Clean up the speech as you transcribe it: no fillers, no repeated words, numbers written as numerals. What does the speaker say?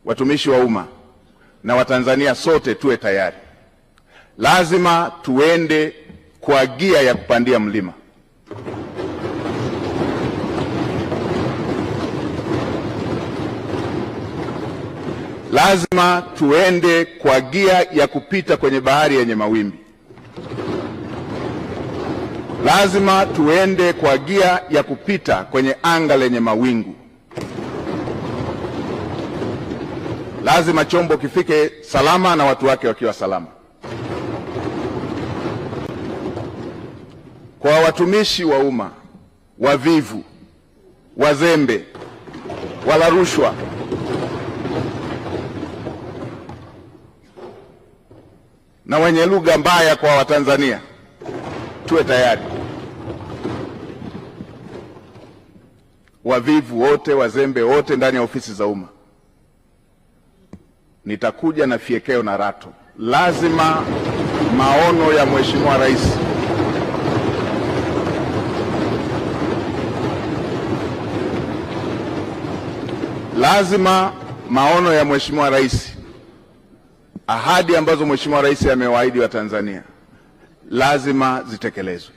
watumishi wa umma na Watanzania sote tuwe tayari. Lazima tuende kwa gia ya kupandia mlima. Lazima tuende kwa gia ya kupita kwenye bahari yenye mawimbi. Lazima tuende kwa gia ya kupita kwenye anga lenye mawingu. Lazima chombo kifike salama na watu wake wakiwa salama. Kwa watumishi wa umma wavivu, wazembe, wala rushwa, na wenye lugha mbaya kwa Watanzania, tuwe tayari. Wavivu wote, wazembe wote ndani ya ofisi za umma, nitakuja na fiekeo na rato. Lazima maono ya Mheshimiwa Rais ahadi ambazo Mheshimiwa Rais amewaahidi Watanzania lazima zitekelezwe.